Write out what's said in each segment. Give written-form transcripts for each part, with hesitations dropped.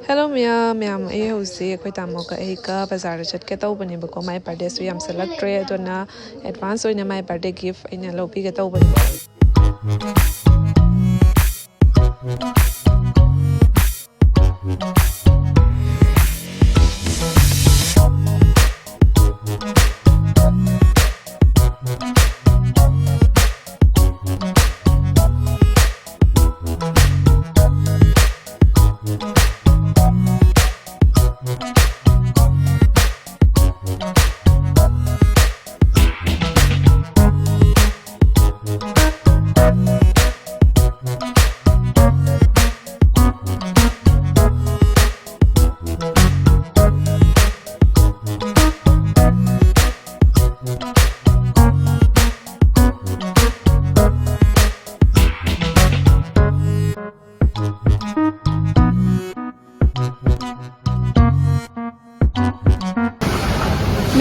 Hello ma'am I hausi akhoi Tamo ka eika bazar chat ke tawbani bako my birthday su yam select tre adona advance oina my birthday gift aina lobi ke tawbani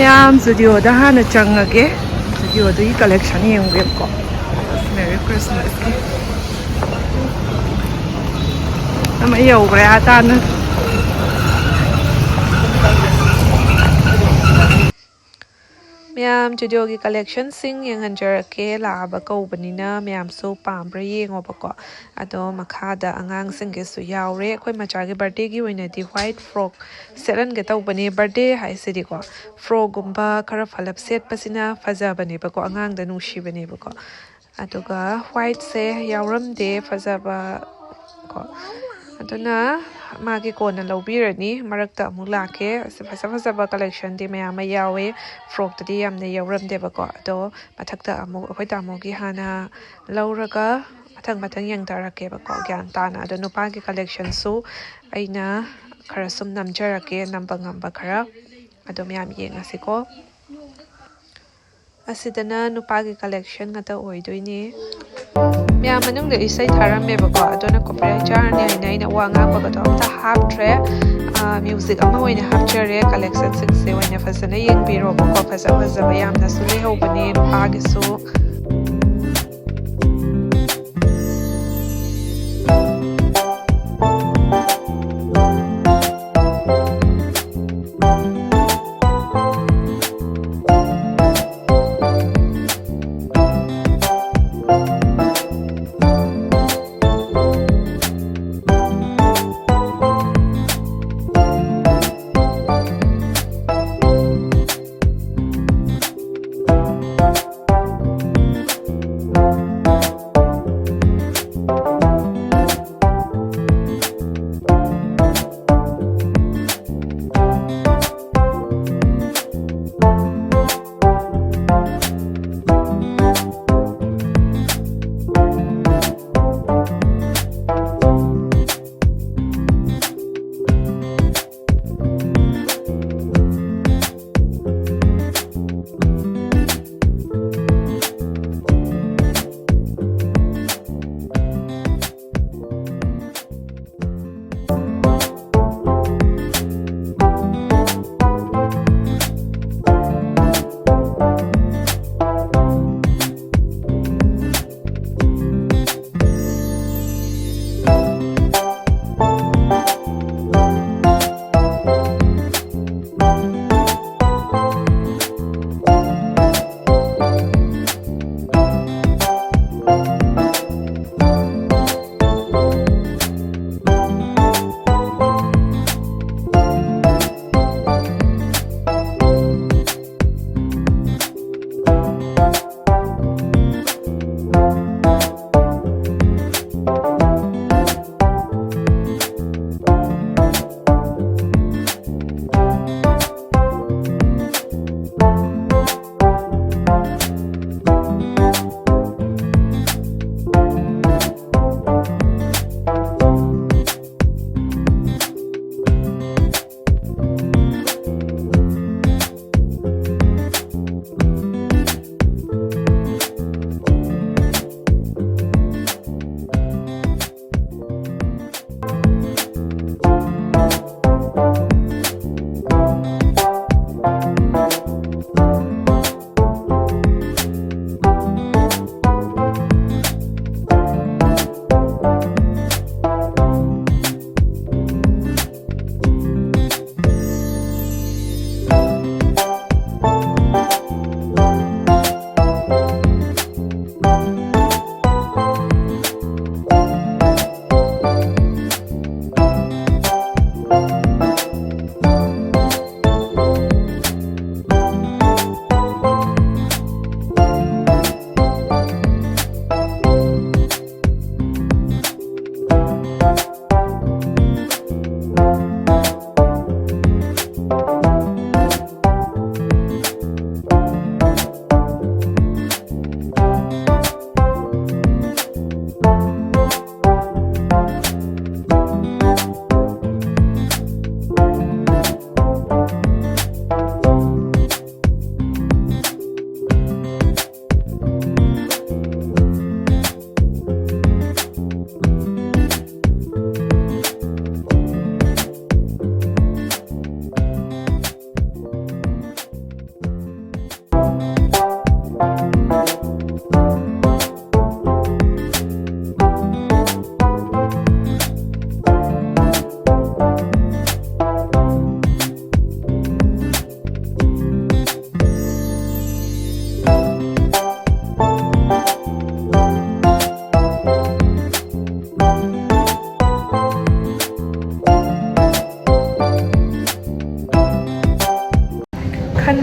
Ma'am Zudio da hana changage Zudio da yi collection yung web ko. Merry Christmas ki. Nama iya ubre ata na. Ma'am Zudio ki collection sing yung hanjar ke laaba ko banina ma'am so pambra yung obako. Ado makada angang sing ke su yaure koi machagi birthday ki wina di white frock seran ke tau bani birthday hai sidi ko. Frog gumba kara falap set pasina faza bani bako angang da nushi bani bako. Aduga white se yauram de faza ba ko. Aduna magi ko na lawbirani marakta mula ke faza ba collection di maya mayawe frog tadi yam ne yauram de bako. Ado matakta amu akhoi Tamo ki hana lawraga matang yang darake bako gyan tana ado nupa ki collection su aina kara sum namjarake namba ngamba kara ado miyam yeng asiko asidana nupa ki collection ngata oidoini miyam manung de isai tharame bako ado na copyright jar ni aina wa ngam bako to ta haptre music ama hoina hapture collection sing se hoina fasana yeng biro bako fasa bayam na sule ho bani nupa ki su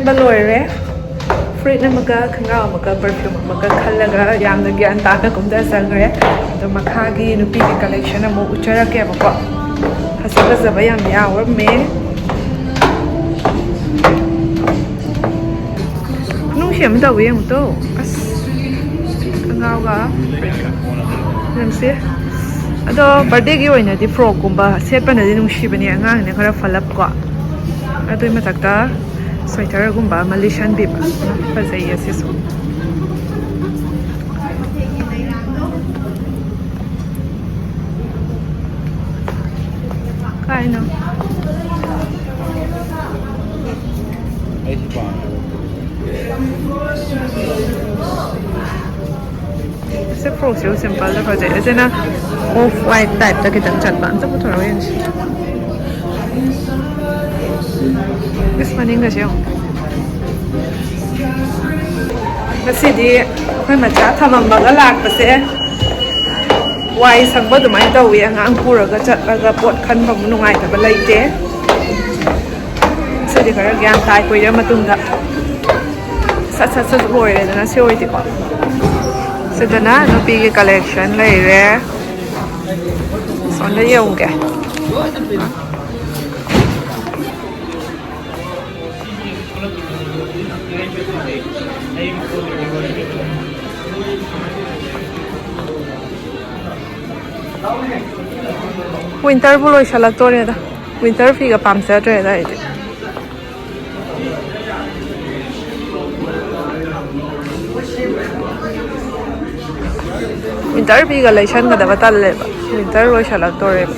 ꯈꯟꯕ ꯂꯣꯏꯔꯦ ꯐꯨꯔꯤꯠ ꯑꯃꯒ ꯈꯣꯡꯒ꯭ꯔꯥꯎ ꯑꯃꯒ perfume ꯑꯃꯒ ꯈꯜꯂꯒ ꯌꯥꯝꯅ ꯒ꯭ꯌꯥꯟ ꯇꯥꯅ ꯀꯨꯝꯊꯖꯈ꯭ꯔꯦ ꯑꯗꯣ ꯃꯈꯥꯒꯤ ꯅꯨꯄꯤꯒꯤ ꯀꯂꯦꯛꯁꯟ ꯑꯃꯨꯛ ꯎꯠꯆꯔꯛꯀꯦꯕꯀꯣ ꯐꯖ ꯐꯖꯕ ꯌꯥꯝ ꯌꯥꯎꯔꯝꯃꯦ ꯅꯨꯡꯁꯤ ꯑꯃ ꯇꯧꯋꯦ ꯌꯦꯡꯉꯨꯇꯣ ꯑꯁ ꯈꯣꯡꯒ꯭ꯔꯥꯎꯒ ꯌꯦꯡꯁꯤ ꯑꯗꯣ ꯕꯥꯔꯗꯦꯒꯤ ꯑꯣꯏꯅꯗꯤ ꯐ꯭ꯔꯣꯛꯀꯨꯝꯕ ꯁꯦꯠꯄꯅꯗꯤ ꯅꯨꯡꯁꯤꯕꯅꯦ ꯑꯉꯥꯡꯅ ꯈꯔ ꯐꯠꯂꯞꯀꯣ ꯑꯗꯨꯏ ꯃꯊꯛꯇ ꯁ꯭ꯋꯦꯇꯔꯒꯨꯝꯕ ꯑꯃ ꯂꯤꯠꯁꯟꯕꯤꯕ ꯐꯖꯩꯌꯦ ꯑꯁꯤꯁꯨ ꯀꯥꯏꯅꯣ ꯁꯤ ꯐ꯭ꯔꯣꯛꯁꯤꯕꯨ ꯁꯤꯝꯄꯜꯗ ꯐꯖꯩ ꯑꯁꯤꯅ ꯑꯣꯐ ꯋꯥꯏꯠ ꯇꯥꯏꯞꯇ ꯈꯤꯇꯪ ꯆꯠꯄ ꯑꯝꯇ ꯄꯨꯊꯣꯔꯛꯑꯣ ꯌꯦꯡꯁꯤ ꯏꯁ ꯃꯅꯤꯡꯒꯁꯦ ꯌꯦꯡꯉꯨ ꯉꯁꯤꯗꯤ ꯑꯩꯈꯣꯏ ꯃꯆꯥ ꯊꯝꯃꯝꯃꯒ ꯂꯥꯛꯄꯁꯦ ꯋꯥꯏ ꯁꯪꯕ ꯑꯗꯨꯃꯥꯏꯅ ꯇꯧꯋꯤ ꯑꯉꯥꯡ ꯄꯨꯔꯒ ꯆꯠꯂꯒ ꯄꯣꯠ ꯈꯟꯕ ꯑꯃꯨꯛ ꯅꯨꯡꯉꯥꯏꯇꯕ ꯂꯩꯇꯦ ꯁꯤꯗꯤ ꯈꯔ ꯒ꯭ꯌꯥꯟ ꯇꯥꯏ ꯀꯨꯏꯔ ꯃꯇꯨꯡꯗ ꯁꯠ ꯁꯠ ꯁꯠ ꯂꯣꯏꯔꯦꯗꯅ ꯁꯤ ꯑꯣꯏꯗꯤꯀꯣ ꯁꯤꯗꯅ ꯅꯨꯄꯤꯒꯤ ꯀꯂꯦꯛꯁꯟ ꯂꯩꯔꯦ ꯁꯣꯝꯗ ꯌꯦꯡꯉꯨꯒꯦ ꯋꯤꯟꯇꯔꯕꯨ ꯂꯣꯏꯁꯜꯂꯛꯇꯣꯔꯦꯗ ꯋꯤꯟꯇꯔ ꯐꯤꯒ ꯄꯥꯝꯖꯗ꯭ꯔꯦꯗ ꯑꯩꯗꯤ ꯋꯤꯟꯇꯔ ꯐꯤꯒ ꯂꯩꯁꯟꯒꯗꯕ ꯇꯜꯂꯦꯕ ꯋꯤꯟꯇꯔ ꯂꯣꯏꯁꯜꯂꯛꯇꯣꯔꯦꯕ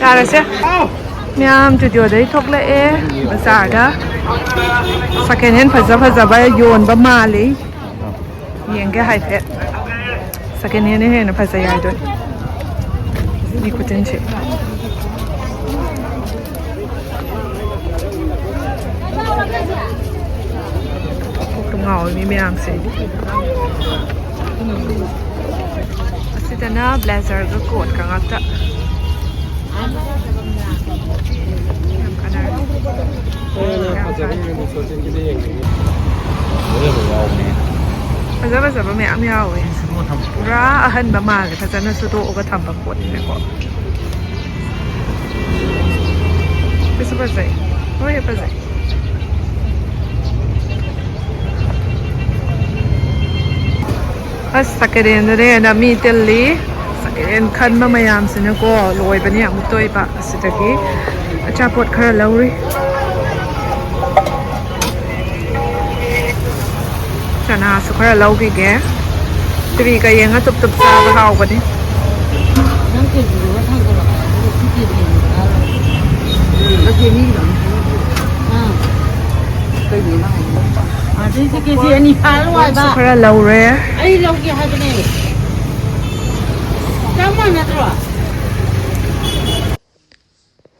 ꯌꯥꯔꯁꯦ ꯃꯌꯥꯝ ꯖꯨꯗꯤꯑꯣꯗꯩ ꯊꯣꯛꯂꯛꯑꯦ ꯕꯖꯥꯔꯗ ꯁꯦꯀꯦꯟ ꯍꯦꯟ ꯐꯖ ꯐꯖꯕ ꯌꯣꯟꯕ ꯃꯥꯜꯂꯤ ꯌꯦꯡꯒꯦ ꯍꯥꯏꯐꯦꯠ ꯁꯦꯀꯦꯟ ꯍꯦꯟꯅ ꯍꯦꯟꯅ ꯐꯖꯩ ꯍꯥꯏꯗꯣꯏ ꯃꯤ ꯈꯨꯆꯤꯟꯁꯤ ꯀꯣꯛꯇ ꯉꯥꯎꯋꯤ ꯃꯤ ꯃꯌꯥꯝꯁꯦ ꯑꯁꯤꯗꯅ ꯕ꯭ꯂꯦꯖꯔꯒ ꯀꯣꯠꯀ ꯉꯥꯛꯇ ꯌꯥꯝ ꯀꯥꯟꯅꯔꯦ ꯐꯖ ꯐꯖꯕ ꯃꯌꯥꯝ ꯌꯥꯎꯋꯦ ꯄꯨꯔꯥ ꯑꯍꯟꯕ ꯃꯥꯜꯂꯦ ꯐꯖꯅ ꯁꯨꯗꯣꯛꯑꯒ ꯊꯝꯕ ꯄꯣꯠꯅꯤꯅꯀꯣ ꯁꯤꯁꯨ ꯐꯖꯩ ꯍꯣꯏ ꯐꯖꯩ ꯑꯁ ꯁꯦꯀꯦꯟ ꯍꯦꯟꯗꯅ ꯍꯦꯟꯅ ꯃꯤ ꯇꯤꯜꯂꯤ ꯁꯦꯀꯦꯟ ꯍꯦꯟ ꯈꯟꯕ ꯃꯌꯥꯝꯁꯤꯅꯀꯣ ꯂꯣꯏꯕꯅꯤ ꯌꯥꯝ ꯇꯣꯏꯕ ꯑꯁꯤꯗꯒꯤ ꯑꯆꯥꯄꯣꯠ ꯈꯔ ꯂꯧꯔꯤ ꯆꯅꯥꯁꯨ ꯈꯔ ꯂꯧꯈꯤꯒꯦ ꯇꯤꯚꯤꯒ ꯌꯦꯡꯉ ꯇꯨꯞ ꯇꯨꯞ ꯆꯥꯕ ꯍꯥꯎꯕꯅꯤ ꯄꯣꯠꯁꯨ ꯈꯔ ꯂꯧꯔꯦ ꯑꯩ ꯂꯧꯒꯦ ꯍꯥꯏꯕꯅꯦ ꯆꯥꯝꯃ ꯅꯠꯇ꯭ꯔꯣ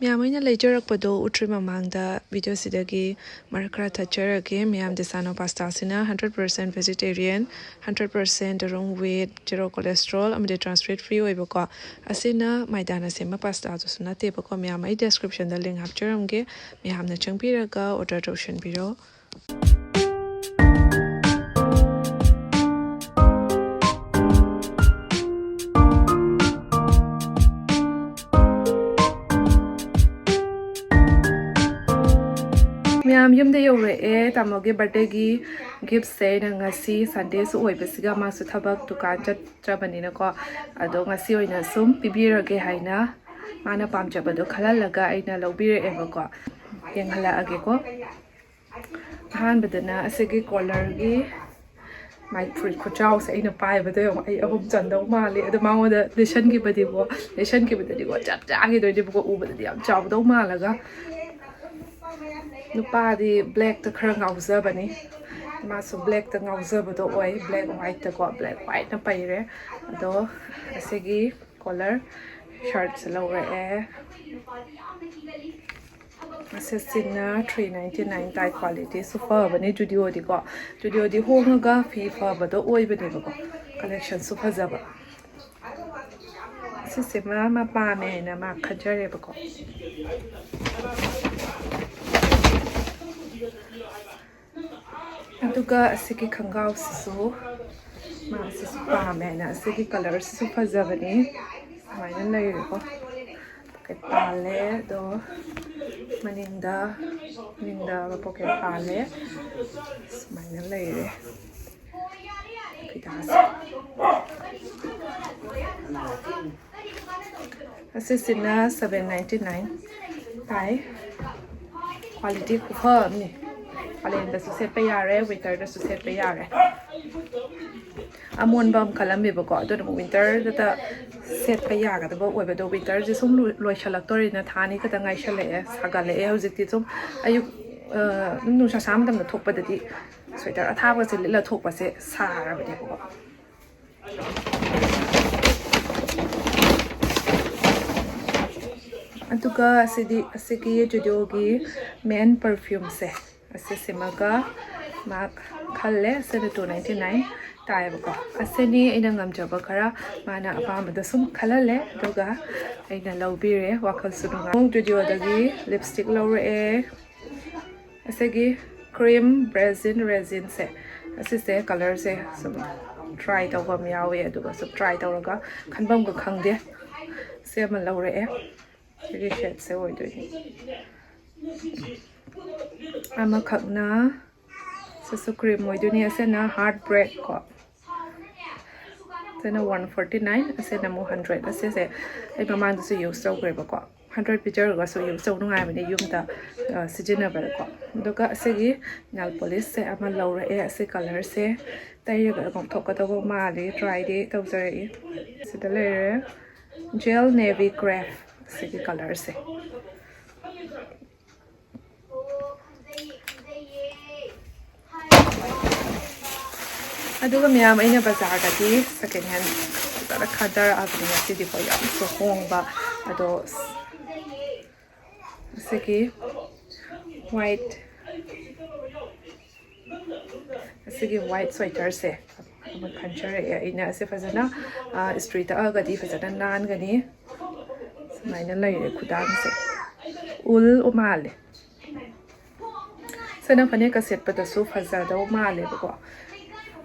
ꯃꯌꯥꯝ ꯑꯩꯅ ꯂꯩꯖꯔꯛꯄꯗꯣ ꯎꯠꯇ꯭ꯔꯤ ꯃꯃꯥꯡꯗ ꯚꯤꯗꯤꯑꯣꯁꯤꯗꯒꯤ ꯃꯔꯛ ꯈꯔ ꯊꯠꯆꯔꯒꯦ ꯃꯌꯥꯝ ꯗꯤꯁꯥꯅꯣ ꯄꯥꯁꯇꯥꯁꯤꯅ 100% ꯚꯦꯖꯤꯇꯦꯔꯤꯌꯟ 100% ꯔꯣꯡ ꯋꯦꯠ ꯖꯦꯔꯣ ꯀꯣꯂꯦꯁꯇ꯭ꯔꯣꯜ ꯑꯃꯗꯤ ꯇ꯭ꯔꯥꯟꯁꯐꯦꯠ ꯐ꯭ꯔꯤ ꯑꯣꯏꯕꯀꯣ ꯑꯁꯤꯅ ꯃꯥꯏꯗꯥꯅ ꯁꯦꯝꯕ ꯄꯥꯁꯇꯥꯗꯨꯁꯨ ꯅꯠꯇꯦꯕꯀꯣ ꯃꯌꯥꯝ ꯑꯩ ꯗꯦꯁꯀ꯭ꯔꯤꯞꯁꯟꯗ ꯂꯤꯡ ꯍꯥꯞꯆꯔꯝꯒꯦ ꯃꯌꯥꯝꯅ ꯆꯪꯕꯤꯔꯒ ꯑꯣꯔꯗꯔ ꯇꯧꯁꯟꯕꯤꯔꯣ ꯃꯌꯥꯝ ꯌꯨꯝꯗ ꯌꯧꯔꯛꯑꯦ ꯇꯥꯃꯣꯒꯤ ꯕꯥꯔꯗꯦꯒꯤ ꯒꯤꯐꯠꯁꯦ ꯑꯩꯅ ꯉꯁꯤ ꯁꯟꯗꯦꯁꯨ ꯑꯣꯏꯕꯁꯤꯒ ꯃꯥꯁꯨ ꯊꯕꯛ ꯗꯨꯀꯥꯟ ꯆꯠꯇ꯭ꯔꯕꯅꯤꯅꯀꯣ ꯑꯗꯣ ꯉꯁꯤ ꯑꯣꯏꯅ ꯁꯨꯝ ꯄꯤꯕꯤꯔꯒꯦ ꯍꯥꯏꯅ ꯃꯥꯅ ꯄꯥꯝꯖꯕꯗꯣ ꯈꯜꯍꯜꯂꯒ ꯑꯩꯅ ꯂꯧꯕꯤꯔꯛꯑꯦꯕꯀꯣ ꯌꯦꯡꯍꯜꯂꯛꯑꯒꯦꯀꯣ ꯑꯍꯥꯟꯕꯗꯅ ꯑꯁꯤꯒꯤ ꯀꯣꯂꯔꯒꯤ ꯃꯥꯏ ꯐꯨꯔꯤꯠ ꯈꯨꯆꯥꯎꯁꯦ ꯑꯩꯅ ꯄꯥꯏꯕꯗ ꯌꯦꯡꯉꯣ ꯑꯩ 3 ꯆꯟꯗꯧ ꯃꯥꯜꯂꯤ ꯑꯗꯣ ꯃꯉꯣꯟꯗ ꯂꯤꯁꯟꯈꯤꯕꯗꯗꯤꯀꯣ ꯆꯞ ꯆꯥꯈꯤꯗꯣꯏꯅꯦꯕꯀꯣ ꯎꯕꯗꯗꯤ ꯌꯥꯝ ꯆꯥꯎꯗꯧ ꯃꯥꯜꯂꯒ ꯅꯨꯄꯥꯗꯤ ꯕ꯭ꯂꯦꯛꯇ ꯈꯔ ꯉꯥꯎꯖꯕꯅꯤ ꯃꯥꯁꯨ ꯕ꯭ꯂꯦꯛꯇ ꯉꯥꯎꯖꯕꯗꯣ ꯑꯣꯏ ꯕ꯭ꯂꯦꯛ ꯋꯥꯏꯠꯇꯀꯣ ꯕ꯭ꯂꯦꯛ ꯋꯥꯏꯠꯅ ꯄꯩꯔꯦ ꯑꯗꯣ ꯑꯁꯤꯒꯤ ꯀꯣꯂꯔ ꯁꯥꯔꯠꯁꯦ ꯂꯧꯔꯛꯑꯦ ꯑꯁꯤꯁꯤꯅ 399 ꯇꯥꯏ ꯀ꯭ꯋꯥꯂꯤꯇꯤꯁꯨ ꯐꯕꯅꯦ ꯖꯨꯗꯤꯑꯣꯗꯤ ꯍꯣꯡꯉꯒ ꯐꯤ ꯐꯕꯗꯣ ꯑꯣꯏꯕꯅꯦꯕꯀꯣ ꯀꯂꯦꯛꯁꯟꯁꯨ ꯐꯖꯕ ꯑꯁꯤꯁꯦ ꯃꯥ ꯄꯥꯝꯃꯦ ꯍꯥꯏꯅ ꯃꯥ ꯈꯟꯖꯔꯦꯕꯀꯣ ꯑꯗꯨꯒ ꯑꯁꯤꯒꯤ ꯈꯣꯡꯒ꯭ꯔꯥꯎꯁꯤꯁꯨ ꯃꯥ ꯑꯁꯤꯁꯨ ꯄꯥꯝꯃꯦ ꯍꯥꯏꯅ ꯑꯁꯤꯒꯤ ꯀꯂꯔꯁꯤꯁꯨ ꯐꯖꯕꯅꯤ ꯁꯨꯃꯥꯏꯅ ꯂꯩꯔꯦꯀꯣ ꯄꯣꯀꯦꯠ ꯄꯥꯜꯂꯦ ꯑꯗꯣ ꯃꯅꯤꯡꯗ ꯄꯣꯀꯦꯠ ꯄꯥꯜꯂꯦ ꯁꯨꯃꯥꯏꯅ ꯂꯩꯔꯦ ꯐꯤꯗꯥꯁꯦ ꯑꯁꯤꯁꯤꯅ 799 ꯇꯥꯏ ꯀ꯭ꯋꯥꯂꯤꯇꯤ ꯈꯨꯐ ꯑꯃꯅꯤ ꯀꯥꯂꯦꯟꯗꯁꯨ ꯁꯦꯠꯄ ꯌꯥꯔꯦ ꯋꯤꯟꯇꯔꯗꯁꯨ ꯁꯦꯠꯄ ꯌꯥꯔꯦ ꯑꯃꯣꯟꯕ ꯑꯃ ꯈꯜꯂꯝꯃꯦꯕꯀꯣ ꯑꯗꯨꯅ ꯋꯤꯟꯇꯔꯗ ꯁꯦꯠꯄ ꯌꯥꯒꯗꯕ ꯑꯣꯏꯕꯗꯣ ꯋꯤꯟꯇꯔꯁꯦ ꯁꯨꯝ ꯂꯣꯏꯁꯜꯂꯛꯇꯣꯔꯤꯅ ꯊꯥ ꯑꯅꯤ ꯈꯛꯇ ꯉꯥꯏꯁꯜꯂꯛꯑꯦ ꯁꯥꯒꯠꯂꯛꯑꯦ ꯍꯧꯖꯤꯛꯇꯤ ꯁꯨꯝ ꯑꯌꯨꯛ ꯅꯨꯡꯁꯥ ꯁꯥ ꯃꯇꯝꯗ ꯊꯣꯛꯄꯗꯗꯤ ꯁ꯭ꯋꯦꯇꯔ ꯑꯊꯥꯕꯁꯦ ꯂꯤꯠꯂ ꯊꯣꯛꯄꯁꯦ ꯁꯥꯔꯕꯅꯦꯕꯀꯣ ꯑꯗꯨꯒ ꯑꯁꯤꯒꯤ ꯖꯨꯗꯤꯑꯣꯒꯤ ꯃꯦꯟ ꯄꯔꯐ꯭ꯌꯨꯝꯁꯦ ꯑꯁꯤꯁꯤꯃꯒ ꯃꯥ ꯈꯜꯂꯦ ꯑꯁꯤꯅ 299 ꯇꯥꯏꯌꯦꯕꯀꯣ ꯑꯁꯤꯅꯤ ꯑꯩꯅ ꯉꯝꯖꯕ ꯈꯔ ꯃꯥꯅ ꯑꯄꯥꯝꯕꯗ ꯁꯨꯝ ꯈꯜꯍꯜꯂꯦ ꯑꯗꯨꯒ ꯑꯩꯅ ꯂꯧꯕꯤꯔꯦ ꯋꯥꯈꯜꯁꯨ ꯅꯨꯡꯉꯥꯏ ꯖꯨꯗꯤꯑꯣꯗꯒꯤ ꯂꯤꯞꯁꯇꯤꯛ ꯂꯧꯔꯛꯑꯦ ꯑꯁꯤꯒꯤ ꯀ꯭ꯔꯤꯝ ꯔꯦꯖꯤꯟꯁꯦ ꯑꯁꯤꯁꯦ ꯀꯂꯔꯁꯦ ꯁꯨꯝ ꯇ꯭ꯔꯥꯏ ꯇꯧꯕ ꯑꯃ ꯌꯥꯎꯋꯦ ꯑꯗꯨꯒ ꯁꯨꯝ ꯇ꯭ꯔꯥꯏ ꯇꯧꯔꯒ ꯈꯟꯐꯝꯒ ꯈꯪꯗꯦ ꯁꯤ ꯑꯃ ꯂꯧꯔꯛꯑꯦ ꯁꯤꯒꯤ ꯁꯦꯠꯁꯦ ꯑꯣꯏꯗꯣꯏꯅꯤ ꯑꯃꯈꯛꯅ ꯁꯤꯁꯨ ꯀ꯭ꯔꯤꯝ ꯑꯣꯏꯗꯣꯏꯅꯤ ꯑꯁꯤꯅ ꯍꯥꯔꯠ ꯕ꯭ꯔꯦꯛ ꯀꯣ ꯑꯁꯤꯅ 149 ꯑꯁꯤꯅ ꯑꯃꯨꯛ 100 ꯑꯁꯤꯁꯦ ꯑꯩ ꯃꯃꯥꯡꯗꯁꯨ ꯌꯨꯁ ꯇꯧꯈ꯭ꯔꯦꯕꯀꯣ 100 ꯄꯤꯖꯔꯒꯁꯨ ꯌꯨꯁ ꯇꯧ ꯅꯨꯡꯉꯥꯏꯕꯅꯦ ꯌꯨꯝꯗ ꯁꯤꯖꯤꯟꯅꯕꯗꯀꯣ ꯑꯗꯨꯒ ꯑꯁꯤꯒꯤ ꯅꯦꯜ ꯄꯣꯂꯤꯁꯁꯦ ꯑꯃ ꯂꯧꯔꯛꯑꯦ ꯑꯁꯤ ꯀꯂꯔꯁꯦ ꯇꯩꯔꯒ ꯉꯧꯊꯣꯛꯀꯗꯧꯕ ꯃꯥꯜꯂꯤ ꯇ꯭ꯔꯥꯏꯗꯤ ꯇꯧꯖꯔꯛꯏ ꯁꯤꯗ ꯂꯩꯔꯦ ꯖꯦꯜ ꯅꯦꯚꯤ ꯀ꯭ꯔꯦꯐ ꯑꯁꯤꯒꯤ ꯀꯂꯔꯁꯦ ꯑꯗꯨꯒ ꯃꯌꯥꯝ ꯑꯩꯅ ꯕꯖꯥꯔꯗꯒꯤ ꯁꯦꯀꯦꯟ ꯍꯦꯟ ꯐꯖꯅ ꯈꯟꯊꯔꯛꯑꯕꯅꯤ ꯉꯁꯤꯗꯤꯀꯣ ꯌꯥꯝꯅꯁꯨ ꯍꯣꯡꯕ ꯑꯗꯣ ꯑꯁꯤꯒꯤ ꯋꯥꯏꯠ ꯁ꯭ꯋꯦꯇꯔꯁꯦ ꯑꯃ ꯈꯟꯖꯔꯛꯑꯦ ꯑꯩꯅ ꯑꯁꯤ ꯐꯖꯅ ꯏꯁꯇ꯭ꯔꯤ ꯇꯛꯑꯒꯗꯤ ꯐꯖꯅ ꯅꯥꯟꯒꯅꯤ ꯁꯨꯃꯥꯏꯅ ꯂꯩꯔꯦ ꯈꯨꯗꯥꯡꯁꯦ ꯎꯜ ꯃꯥꯜꯂꯦ ꯁꯤꯅ ꯐꯅꯦꯛꯀ ꯁꯦꯠꯄꯗꯁꯨ ꯐꯖꯗꯧ ꯃꯥꯜꯂꯦꯕꯀꯣ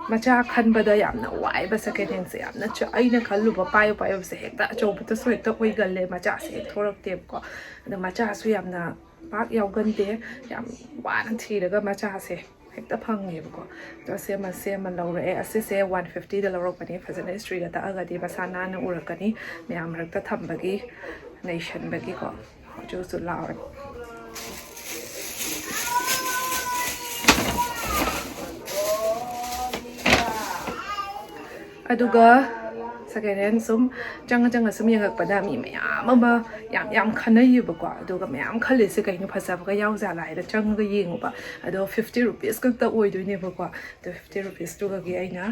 ꯃꯆꯥ ꯈꯟꯕꯗ ꯌꯥꯝꯅ ꯋꯥꯏꯕ ꯁꯦꯀꯦꯟ ꯍꯦꯟꯁꯦ ꯌꯥꯝꯅ ꯑꯩꯅ ꯈꯜꯂꯨꯕ ꯄꯥꯏꯕꯁꯦ ꯍꯦꯛꯇ ꯑꯆꯧꯕꯗꯁꯨ ꯍꯦꯛꯇ ꯑꯣꯏꯒꯜꯂꯦ ꯃꯆꯥꯁꯦ ꯍꯦꯛ ꯊꯣꯔꯛꯇꯦꯕꯀꯣ ꯑꯗꯣ ꯃꯆꯥꯁꯨ ꯌꯥꯝꯅ ꯄꯥꯛ ꯌꯥꯎꯒꯟꯗꯦ ꯌꯥꯝ ꯋꯥꯅ ꯊꯤꯔꯒ ꯃꯆꯥꯁꯦ ꯍꯦꯛꯇ ꯐꯪꯉꯦꯕꯀꯣ ꯑꯗꯣ ꯁꯤ ꯑꯃ ꯂꯧꯔꯛꯑꯦ ꯑꯁꯤꯁꯦ 150ꯗ ꯂꯧꯔꯛꯄꯅꯤ ꯐꯖꯅ ꯏꯁꯇ꯭ꯔꯤꯗ ꯇꯛꯑꯒꯗꯤ ꯃꯁꯥ ナꯟꯅ ꯎꯔꯛꯀꯅꯤ ꯃꯌꯥꯝ ꯃꯔꯛꯇ ꯊꯝꯕꯒꯤ ꯅꯩꯁꯟꯕꯒꯤꯀꯣ ꯍꯧꯖꯤꯛꯁꯨ ꯂꯥꯎꯔꯦ ꯑꯗꯨꯒ ꯁꯦꯀꯦꯟ ꯍꯦꯟ ꯁꯨꯝ ꯆꯪꯉ ꯁꯨꯝ ꯌꯦꯡꯉꯛꯄꯗ ꯃꯤ ꯃꯌꯥꯝ ꯑꯃ ꯌꯥꯝ ꯈꯟꯅꯩꯌꯦꯕꯀꯣ ꯑꯗꯨꯒ ꯃꯌꯥꯝ ꯈꯜꯂꯤꯁꯦ ꯀꯩꯅꯣ ꯐꯖꯕꯒ ꯌꯥꯎꯖꯥꯠꯂꯥ ꯍꯥꯏꯅ ꯆꯪꯉꯒ ꯌꯦꯡꯉꯨꯕ ꯑꯗꯣ 50 ꯔꯨꯄꯤꯁ ꯈꯛꯇ ꯑꯣꯏꯗꯣꯏꯅꯦꯕꯀꯣ ꯑꯗꯣ 50 ꯔꯨꯄꯤꯁꯇꯨꯒꯤ ꯑꯩꯅ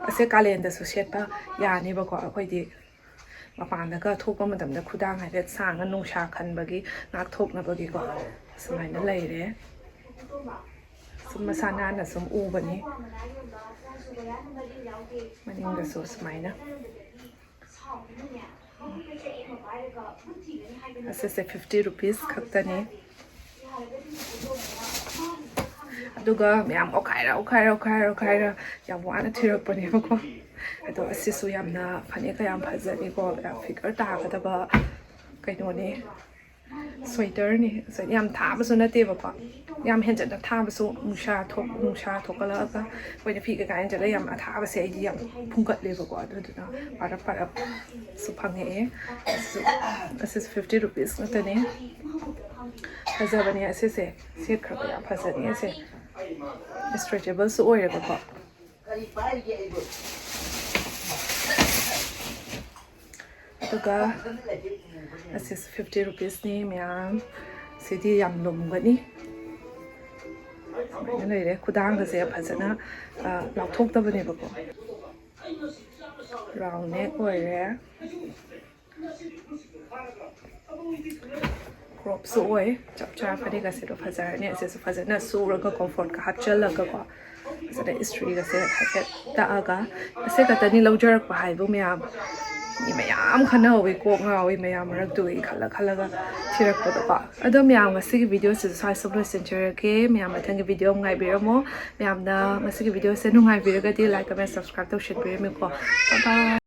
ꯑꯁꯦ ꯀꯥꯂꯦꯟꯗꯁꯨ ꯁꯦꯠꯄ ꯌꯥꯅꯦꯕꯀꯣ ꯑꯩꯈꯣꯏꯗꯤ ꯃꯄꯥꯟꯗꯒ ꯊꯣꯛꯄ ꯃꯇꯝꯗ ꯈꯨꯗꯥꯡ ꯍꯥꯏꯐꯦꯠ ꯁꯥꯡꯉ ꯅꯨꯡꯁꯥ ꯈꯟꯕꯒꯤ ꯉꯥꯛꯊꯣꯛꯅꯕꯒꯤꯀꯣ ꯁꯨꯃꯥꯏꯅ ꯂꯩꯔꯦ ꯁꯨꯝ ꯃꯁꯥ ꯅꯥꯟꯅ ꯁꯨꯝ ꯎꯕꯅꯤ ꯃꯅꯤꯡꯗꯁꯨ ꯁꯨꯃꯥꯏꯅ ꯑꯁꯤꯁꯦ 50 ꯔꯨꯄꯤꯁ ꯈꯛꯇꯅꯤ ꯑꯗꯨꯒ ꯃꯌꯥꯝ ꯑꯣꯈꯥꯏꯔ ꯌꯥꯝ ꯋꯥꯅ ꯊꯤꯔꯛꯄꯅꯦꯕꯀꯣ ꯑꯗꯣ ꯑꯁꯤꯁꯨ ꯌꯥꯝꯅ ꯐꯅꯦꯛꯀ ꯌꯥꯝ ꯐꯖꯅꯤꯀꯣ ꯌꯥꯝ ꯐꯤꯒꯔ ꯇꯥꯒꯗꯕ ꯀꯩꯅꯣꯅꯤ ꯁ꯭ꯋꯦꯇꯔꯅꯤ ꯌꯥꯝ ꯊꯥꯕꯁꯨ ꯅꯠꯇꯦꯕꯀꯣ ꯌꯥꯝ ꯍꯦꯟꯖꯟꯅ ꯊꯥꯕꯁꯨ ꯅꯨꯡꯁꯥ ꯊꯣꯛꯀꯠꯂꯛꯑꯒ ꯑꯩꯈꯣꯏꯅ ꯐꯤ ꯀꯩꯀꯥ ꯍꯦꯟꯖꯜꯂ ꯌꯥꯝ ꯑꯊꯥꯕꯁꯦ ꯑꯩꯗꯤ ꯌꯥꯝ ꯐꯨꯡꯒꯠꯂꯦꯕꯀꯣ ꯑꯗꯨꯗꯨꯅ ꯄꯥꯔꯞꯁꯨ ꯐꯪꯉꯛꯑꯦ ꯑꯁꯤꯁꯨ 50 ꯔꯨꯄꯤꯁ ꯉꯥꯛꯇꯅꯦ ꯐꯖꯕꯅꯦ ꯑꯁꯤꯁꯦ ꯁꯦꯠꯈ꯭ꯔꯕ ꯌꯥꯝ ꯐꯖꯅꯤ ꯑꯁꯦ ꯏꯁꯇ꯭ꯔꯦꯆꯦꯕꯜꯁꯨ ꯑꯣꯏꯔꯒꯀꯣ ꯑꯗꯨꯒ ꯑꯁꯤꯁꯨ 50 ꯔꯨꯄꯤꯁꯅꯤ ꯃꯌꯥꯝ ꯁꯤꯗꯤ ꯌꯥꯝ ꯂꯨꯝꯒꯅꯤ ꯁꯨꯃꯥꯏꯅ ꯂꯩꯔꯦ ꯈꯨꯗꯥꯡꯒꯁꯦ ꯐꯖꯅ ꯂꯥꯎꯊꯣꯛꯇꯕꯅꯦꯕꯀꯣ ꯔꯥꯎꯟ ꯅꯦꯛ ꯑꯣꯏꯔꯦ ꯀ꯭ꯔꯣꯞꯁꯨ ꯑꯣꯏ ꯆꯞ ꯆꯥ ꯐꯅꯦꯛ ꯑꯁꯤꯗꯣ ꯐꯖꯔꯅꯤ ꯑꯁꯤꯁꯨ ꯐꯖꯅ ꯁꯨꯔꯒ ꯀꯝꯐꯣꯔꯠꯀ ꯍꯥꯞꯆꯜꯂꯒꯀꯣ ꯐꯖꯅ ꯏꯁꯇ꯭ꯔꯤꯒꯁꯦ ꯍꯥꯏꯐꯦꯠ ꯇꯛꯑꯒ ꯑꯁꯦ ꯈꯛꯇꯅꯤ ꯂꯧꯖꯔꯛꯄ ꯍꯥꯏꯕꯨ ꯃꯌꯥꯝ ꯃꯤ ꯃꯌꯥꯝ ꯈꯟꯅꯍꯧꯋꯤ ꯀꯣꯛ ꯉꯥꯎꯋꯤ ꯃꯌꯥꯝ ꯃꯔꯛꯇꯨꯒꯤ ꯈꯜꯂꯒ ꯊꯤꯔꯛꯄꯗꯣꯀꯣ ꯑꯗꯣ ꯃꯌꯥꯝ ꯉꯁꯤꯒꯤ ꯚꯤꯗꯤꯑꯣꯁꯤꯁꯨ ꯁ꯭ꯋꯥꯏ ꯁꯨꯝ ꯂꯣꯏꯁꯤꯟꯖꯔꯒꯦ ꯃꯌꯥꯝ ꯃꯊꯪꯒꯤ ꯚꯤꯗꯤꯑꯣ ꯑꯃ ꯉꯥꯏꯕꯤꯔꯝꯃꯣ ꯃꯌꯥꯝꯅ ꯉꯁꯤꯒꯤ ꯚꯤꯗꯤꯑꯣꯁꯦ ꯅꯨꯡꯉꯥꯏꯕꯤꯔꯒꯗꯤ ꯂꯥꯏꯛ ꯀꯃꯦꯟ ꯁꯕꯁꯀ꯭ꯔꯥꯏꯕ ꯇꯧꯁꯟꯕꯤꯔꯝꯃꯦꯀꯣ ꯕꯥꯏ ꯕꯥꯏ